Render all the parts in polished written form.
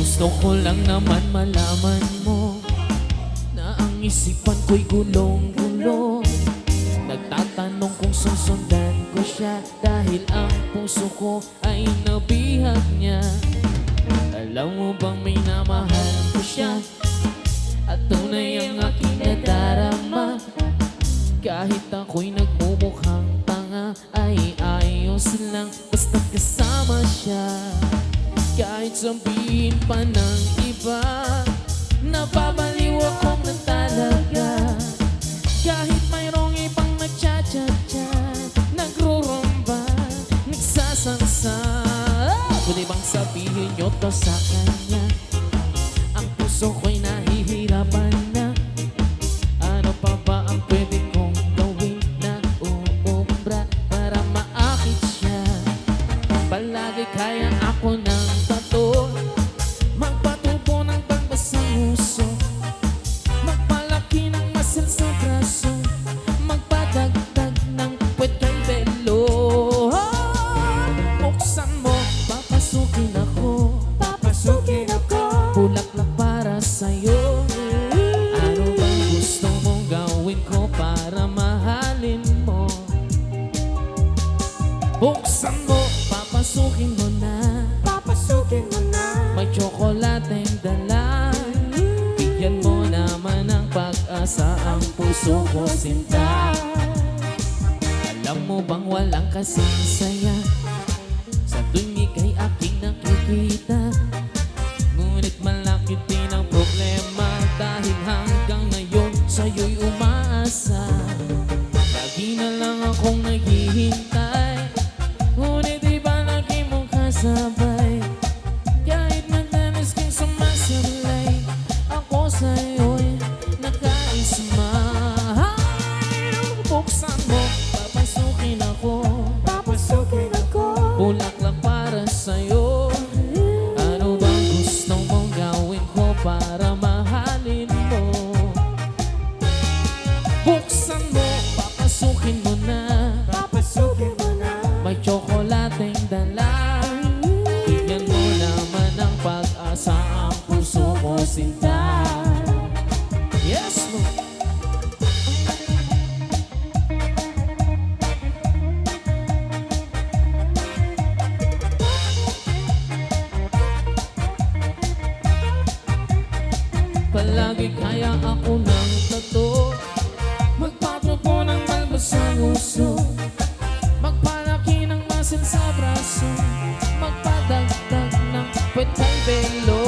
Gusto ko lang naman malaman mo na ang isipan ko'y gulong-gulo. Nagtatanong kung susundan ko siya dahil ang puso ko ay nabihag niya. Alam mo bang minamahal ko siya at tunay ang aking nadarama. Kahit ako'y nagmumukhang tanga ay ayos lang basta kasama siya. Kahit sabihin pa ng iba, nababaliw ako na talaga. Kahit mayroong ibang nagchat-chat-chat, nagrurumba, nagsasangsa. Pwede bang sabihin nyo to sa kanya? Ang puso ko'y nahihirapan na. Ano pa ba ang pwede kong gawin na uumbra para maakit siya? Palagi kaya ako ng tato, magpatubo ng pagbasang uso, magpalaki ng muscle sa braso, magpadagdag ng puwet kay belo. Buksan mo, papasukin ako, Papasukin ako. bulaklak para sa'yo. Ano bang gusto mong gawin ko para mahalin mo? Buksan mo, papasukin mo na, Papasukin mo na. may tsokolateng dala. Bigyan mo naman ng pag-asa ang puso ko, sinta. Alam mo bang walang kasing saya sa tuwing ika'y aking nakikita? Ngunit malaki din ang problema dahil hanggang ngayon sa'yo'y umaasa. Lagi na lang akong naghihintay, ngunit iba lagi mong kasabay. Kahit madalas kang sumasablay, ako sa'yo'y nakaismay. Buksan mo, papasukin ako, Papasukin ako. bulaklak para sa'yo. Ano bang gusto mong gawin ko para mahalin mo? Buksan mo, papasukin mo na, Papasukin mo na. may tsokolateng dala. Bigyan mo naman ng pag-asa ang puso ko, sinta. Yes, mo. Palagi kaya ako ng tato, magpatubo ng malbasang uso, magpalaki ng muscle sa braso, magpadagdag ng puwet kay belo.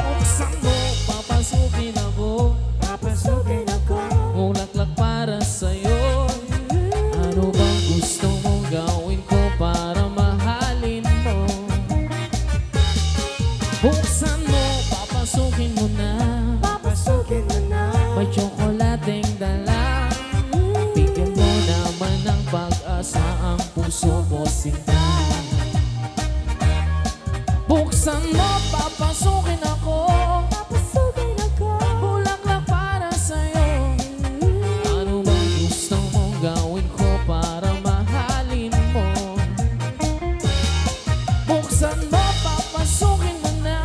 Buksan mo, papasukin ako, Papasukin ako. bulaklak para sa'yo. Ano bang gusto mong gawin ko para mahalin mo? Buksan mo, papasukin mo na, Papasukin mo na. may tsokolateng dala. Bigyan mo naman ng pag-asa ang puso ko, sinta. Buksan mo, papasukin ako, Papasukin ako. bulaklak para sa'yo. Ano bang gusto mong gawin ko para mahalin mo? Buksan mo, papasukin mo na,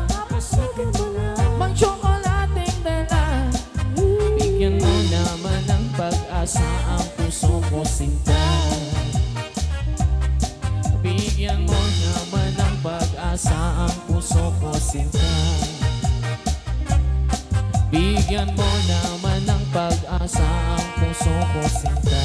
Papasukin mo na. may tsokolating dala. Bigyan mo naman ng pag-asa ang puso ko, sinta. Bigyan mo naman ng pag-asa ang puso ko, sinta. Bigyan mo naman ng pag-asa ang puso ko, sinta.